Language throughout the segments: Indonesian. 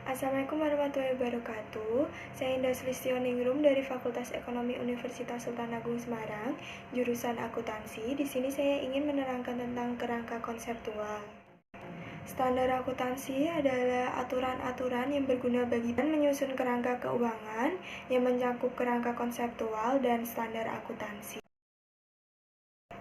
Assalamualaikum warahmatullahi wabarakatuh. Saya Indah Sulistioningrum dari Fakultas Ekonomi Universitas Sultan Agung Semarang, jurusan akuntansi. Di sini saya ingin menerangkan tentang kerangka konseptual. Standar akuntansi adalah aturan-aturan yang berguna bagi menyusun kerangka keuangan yang mencakup kerangka konseptual dan standar akuntansi.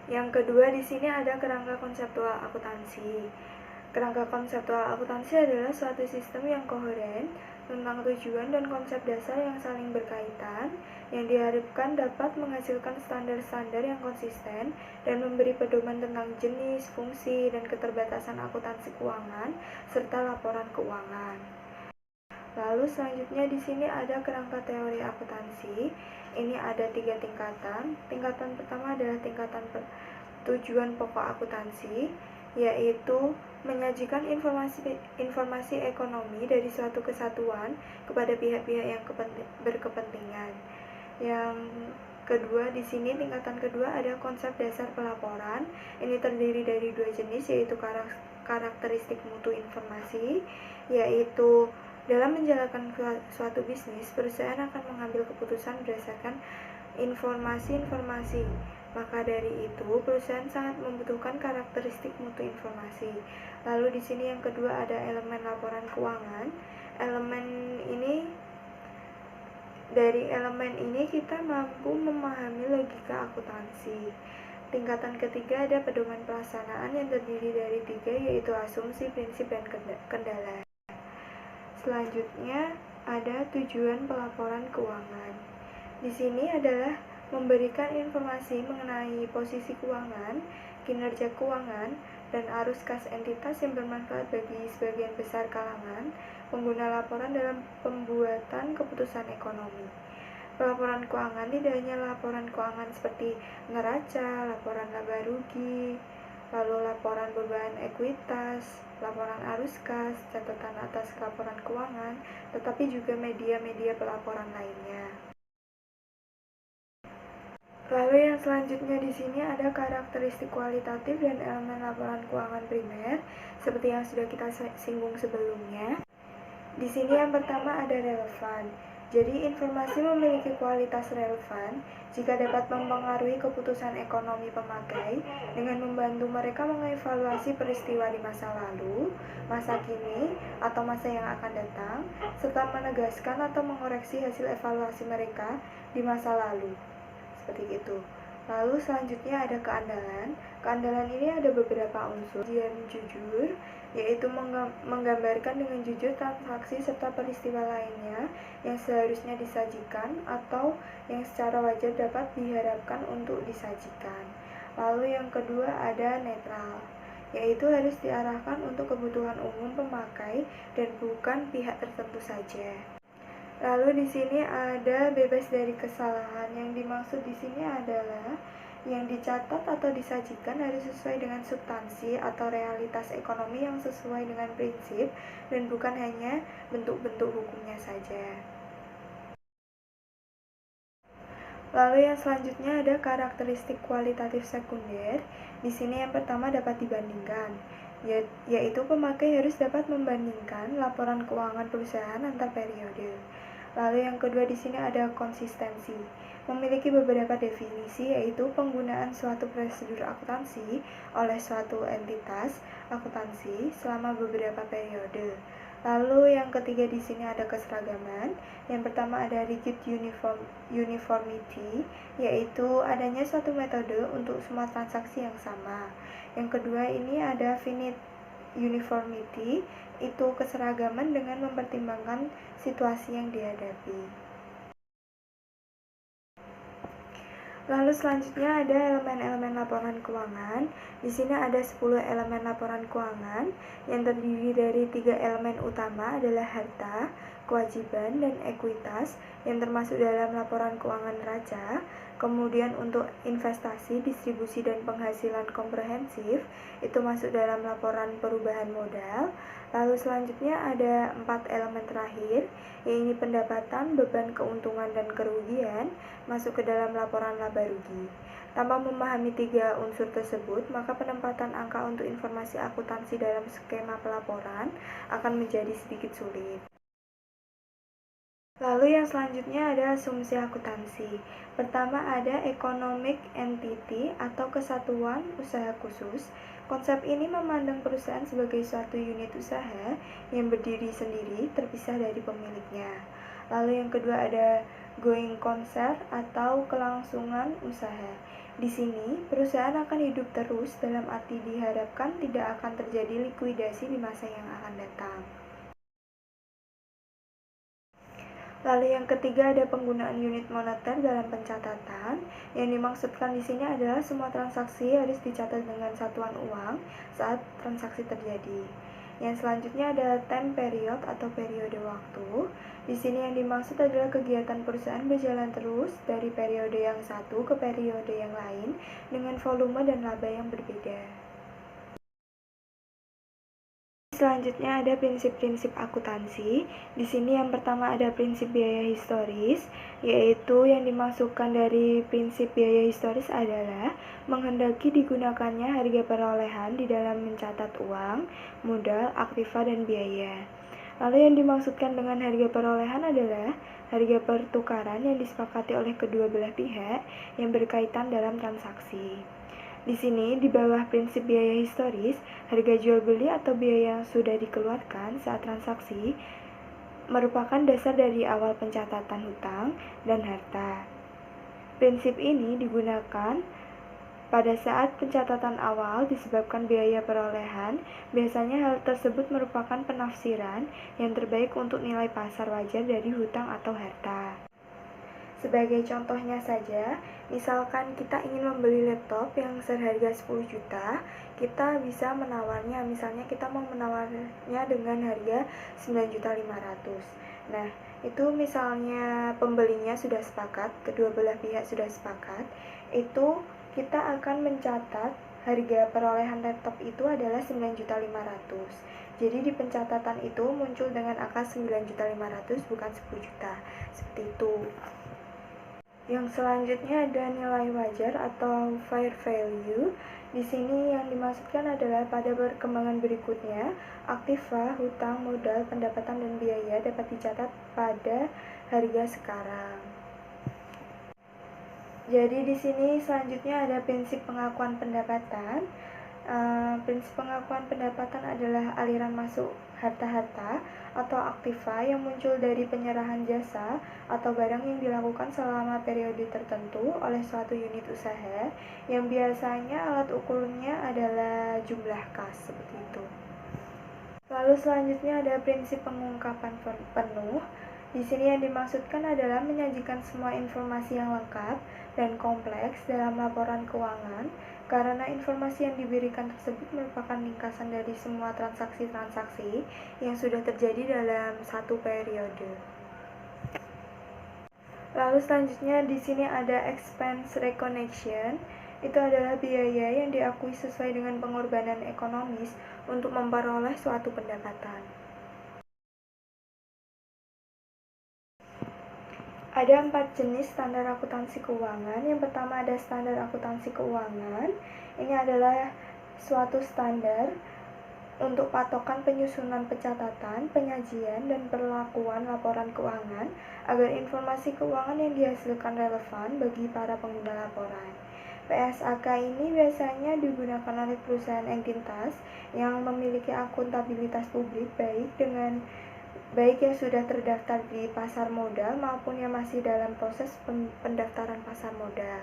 Yang kedua di sini ada kerangka konseptual akuntansi. Kerangka konseptual akuntansi adalah suatu sistem yang koheren tentang tujuan dan konsep dasar yang saling berkaitan, yang diharapkan dapat menghasilkan standar-standar yang konsisten dan memberi pedoman tentang jenis, fungsi, dan keterbatasan akuntansi keuangan serta laporan keuangan. Lalu selanjutnya di sini ada kerangka teori akuntansi. Ini ada 3 tingkatan. Tingkatan pertama adalah tingkatan tujuan pokok akuntansi, yaitu menyajikan informasi ekonomi dari suatu kesatuan kepada pihak-pihak yang berkepentingan. Yang kedua di sini tingkatan kedua ada konsep dasar pelaporan. Ini terdiri dari 2 jenis, yaitu karakteristik mutu informasi, yaitu dalam menjalankan suatu bisnis, perusahaan akan mengambil keputusan berdasarkan informasi-informasi. Maka dari itu, perusahaan sangat membutuhkan karakteristik mutu informasi. Lalu di sini yang kedua ada elemen laporan keuangan. Dari elemen ini kita mampu memahami logika akuntansi. Tingkatan ketiga ada pedoman pelaksanaan yang terdiri dari 3, yaitu asumsi, prinsip, dan kendala. Selanjutnya ada tujuan pelaporan keuangan. Di sini adalah memberikan informasi mengenai posisi keuangan, kinerja keuangan, dan arus kas entitas yang bermanfaat bagi sebagian besar kalangan pengguna laporan dalam pembuatan keputusan ekonomi. Pelaporan keuangan tidak hanya laporan keuangan seperti neraca, laporan laba rugi, lalu laporan beban ekuitas, laporan arus kas, catatan atas laporan keuangan, tetapi juga media-media pelaporan lainnya. Lalu yang selanjutnya di sini ada karakteristik kualitatif dan elemen laporan keuangan primer, seperti yang sudah kita singgung sebelumnya. Di sini yang pertama ada relevan. Jadi informasi memiliki kualitas relevan jika dapat mempengaruhi keputusan ekonomi pemakai dengan membantu mereka mengevaluasi peristiwa di masa lalu, masa kini, atau masa yang akan datang, serta menegaskan atau mengoreksi hasil evaluasi mereka di masa lalu. Seperti itu. Lalu selanjutnya ada keandalan. Keandalan ini ada beberapa unsur. Ujian jujur, yaitu menggambarkan dengan jujur transaksi serta peristiwa lainnya yang seharusnya disajikan atau yang secara wajar dapat diharapkan untuk disajikan. Lalu yang kedua ada netral, yaitu harus diarahkan untuk kebutuhan umum pemakai dan bukan pihak tertentu saja. Lalu di sini ada bebas dari kesalahan. Yang dimaksud di sini adalah yang dicatat atau disajikan harus sesuai dengan substansi atau realitas ekonomi yang sesuai dengan prinsip dan bukan hanya bentuk-bentuk hukumnya saja. Lalu yang selanjutnya ada karakteristik kualitatif sekunder. Di sini yang pertama dapat dibandingkan, yaitu pemakai harus dapat membandingkan laporan keuangan perusahaan antar periode. Lalu yang kedua di sini ada konsistensi. Memiliki beberapa definisi, yaitu penggunaan suatu prosedur akuntansi oleh suatu entitas akuntansi selama beberapa periode. Lalu yang ketiga di sini ada keseragaman. Yang pertama ada rigid uniformity, yaitu adanya suatu metode untuk semua transaksi yang sama. Yang kedua ini ada finite uniformity, itu keseragaman dengan mempertimbangkan situasi yang dihadapi. Lalu selanjutnya ada elemen-elemen laporan keuangan. Di sini ada 10 elemen laporan keuangan yang terdiri dari 3 elemen utama adalah harta, kewajiban, dan ekuitas yang termasuk dalam laporan keuangan neraca. Kemudian untuk investasi, distribusi, dan penghasilan komprehensif itu masuk dalam laporan perubahan modal. Lalu selanjutnya ada 4 elemen terakhir, yaitu pendapatan, beban, keuntungan, dan kerugian masuk ke dalam laporan laba rugi. Tanpa memahami 3 unsur tersebut, maka penempatan angka untuk informasi akuntansi dalam skema pelaporan akan menjadi sedikit sulit. Lalu yang selanjutnya ada asumsi akuntansi. Pertama ada economic entity atau kesatuan usaha khusus. Konsep ini memandang perusahaan sebagai suatu unit usaha yang berdiri sendiri terpisah dari pemiliknya. Lalu yang kedua ada going concern atau kelangsungan usaha. Di sini, perusahaan akan hidup terus dalam arti diharapkan tidak akan terjadi likuidasi di masa yang akan datang. Lalu yang ketiga ada penggunaan unit moneter dalam pencatatan. Yang dimaksudkan di sini adalah semua transaksi harus dicatat dengan satuan uang saat transaksi terjadi. Yang selanjutnya ada time period atau periode waktu. Di sini yang dimaksud adalah kegiatan perusahaan berjalan terus dari periode yang satu ke periode yang lain dengan volume dan laba yang berbeda. Selanjutnya ada prinsip-prinsip akuntansi. Di sini yang pertama ada prinsip biaya historis, yaitu yang dimasukkan dari prinsip biaya historis adalah menghendaki digunakannya harga perolehan di dalam mencatat uang, modal, aktiva, dan biaya. Lalu yang dimaksudkan dengan harga perolehan adalah harga pertukaran yang disepakati oleh kedua belah pihak yang berkaitan dalam transaksi. Di sini, di bawah prinsip biaya historis, harga jual beli atau biaya yang sudah dikeluarkan saat transaksi merupakan dasar dari awal pencatatan hutang dan harta. Prinsip ini digunakan pada saat pencatatan awal disebabkan biaya perolehan. Biasanya hal tersebut merupakan penafsiran yang terbaik untuk nilai pasar wajar dari hutang atau harta. Sebagai contohnya saja, misalkan kita ingin membeli laptop yang seharga 10 juta, kita bisa menawarnya, misalnya kita mau menawarnya dengan harga 9.500.000. Nah, itu misalnya pembelinya sudah sepakat, kedua belah pihak sudah sepakat, itu kita akan mencatat harga perolehan laptop itu adalah 9.500.000. Jadi di pencatatan itu muncul dengan angka 9.500.000 bukan 10 juta. Seperti itu. Yang selanjutnya ada nilai wajar atau fair value. Di sini yang dimaksudkan adalah pada perkembangan berikutnya, aktiva, hutang, modal, pendapatan, dan biaya dapat dicatat pada harga sekarang. Jadi di sini selanjutnya ada prinsip pengakuan pendapatan. Prinsip pengakuan pendapatan adalah aliran masuk harta-harta atau aktiva yang muncul dari penyerahan jasa atau barang yang dilakukan selama periode tertentu oleh suatu unit usaha yang biasanya alat ukurnya adalah jumlah kas, seperti itu. Lalu selanjutnya ada prinsip pengungkapan penuh. Di sini yang dimaksudkan adalah menyajikan semua informasi yang lengkap dan kompleks dalam laporan keuangan, karena informasi yang diberikan tersebut merupakan ringkasan dari semua transaksi-transaksi yang sudah terjadi dalam satu periode. Lalu selanjutnya di sini ada expense recognition. Itu adalah biaya yang diakui sesuai dengan pengorbanan ekonomis untuk memperoleh suatu pendapatan. Ada 4 jenis standar akuntansi keuangan. Yang pertama ada standar akuntansi keuangan. Ini adalah suatu standar untuk patokan penyusunan pencatatan, penyajian, dan perlakuan laporan keuangan agar informasi keuangan yang dihasilkan relevan bagi para pengguna laporan. PSAK ini biasanya digunakan oleh perusahaan entitas yang memiliki akuntabilitas publik baik yang sudah terdaftar di pasar modal maupun yang masih dalam proses pendaftaran pasar modal.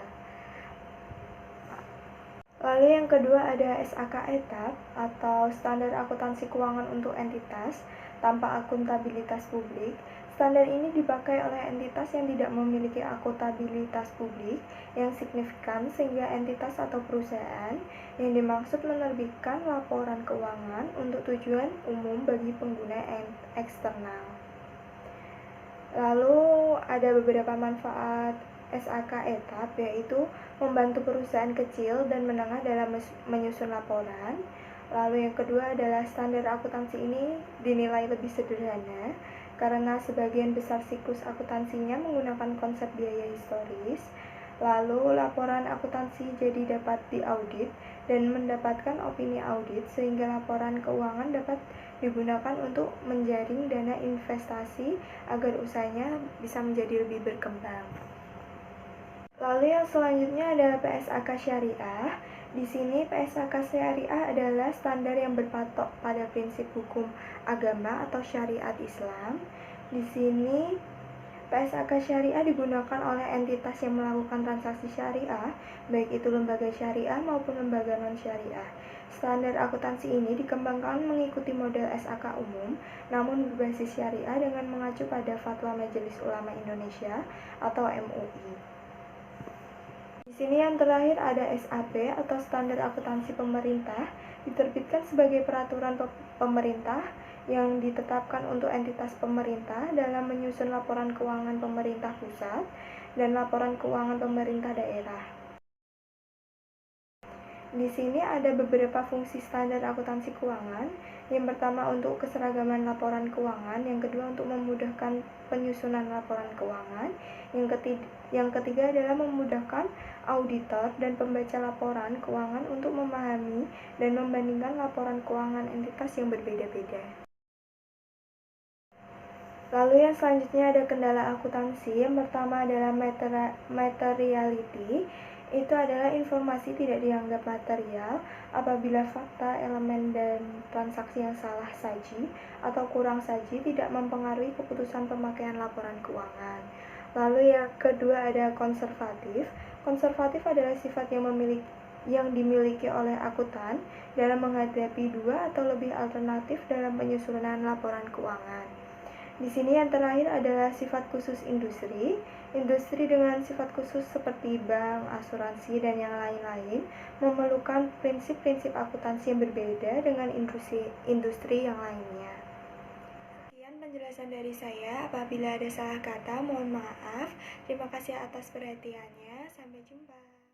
Lalu yang kedua ada SAK etap atau standar akuntansi keuangan untuk entitas tanpa akuntabilitas publik. Standar ini dipakai oleh entitas yang tidak memiliki akuntabilitas publik yang signifikan sehingga entitas atau perusahaan yang dimaksud menerbitkan laporan keuangan untuk tujuan umum bagi pengguna eksternal. Lalu ada beberapa manfaat SAK etap, yaitu membantu perusahaan kecil dan menengah dalam menyusun laporan. Lalu yang kedua adalah standar akuntansi ini dinilai lebih sederhana karena sebagian besar siklus akuntansinya menggunakan konsep biaya historis. Lalu laporan akuntansi jadi dapat diaudit dan mendapatkan opini audit sehingga laporan keuangan dapat digunakan untuk menjaring dana investasi agar usahanya bisa menjadi lebih berkembang. Lalu yang selanjutnya adalah PSAK Syariah. Di sini PSAK Syariah adalah standar yang berpatok pada prinsip hukum agama atau syariat Islam. Di sini PSAK Syariah digunakan oleh entitas yang melakukan transaksi syariah, baik itu lembaga syariah maupun lembaga non-syariah. Standar akuntansi ini dikembangkan mengikuti model SAK umum, namun berbasis syariah dengan mengacu pada Fatwa Majelis Ulama Indonesia atau MUI. Di sini yang terakhir ada SAP atau Standar Akuntansi Pemerintah, diterbitkan sebagai peraturan pemerintah yang ditetapkan untuk entitas pemerintah dalam menyusun laporan keuangan pemerintah pusat dan laporan keuangan pemerintah daerah. Di sini ada beberapa fungsi standar akuntansi keuangan. Yang pertama untuk keseragaman laporan keuangan, yang kedua untuk memudahkan penyusunan laporan keuangan, yang ketiga adalah memudahkan auditor dan pembaca laporan keuangan untuk memahami dan membandingkan laporan keuangan entitas yang berbeda-beda. Lalu yang selanjutnya ada kendala akuntansi. Yang pertama adalah materiality. Itu adalah informasi tidak dianggap material apabila fakta, elemen, dan transaksi yang salah saji atau kurang saji tidak mempengaruhi keputusan pemakaian laporan keuangan. Lalu yang kedua ada konservatif. Konservatif adalah sifat yang dimiliki oleh akuntan dalam menghadapi dua atau lebih alternatif dalam penyusunan laporan keuangan. Di sini yang terakhir adalah sifat khusus industri. Industri dengan sifat khusus seperti bank, asuransi, dan yang lain-lain memerlukan prinsip-prinsip akuntansi yang berbeda dengan industri yang lainnya. Sekian penjelasan dari saya. Apabila ada salah kata, mohon maaf. Terima kasih atas perhatiannya. Sampai jumpa.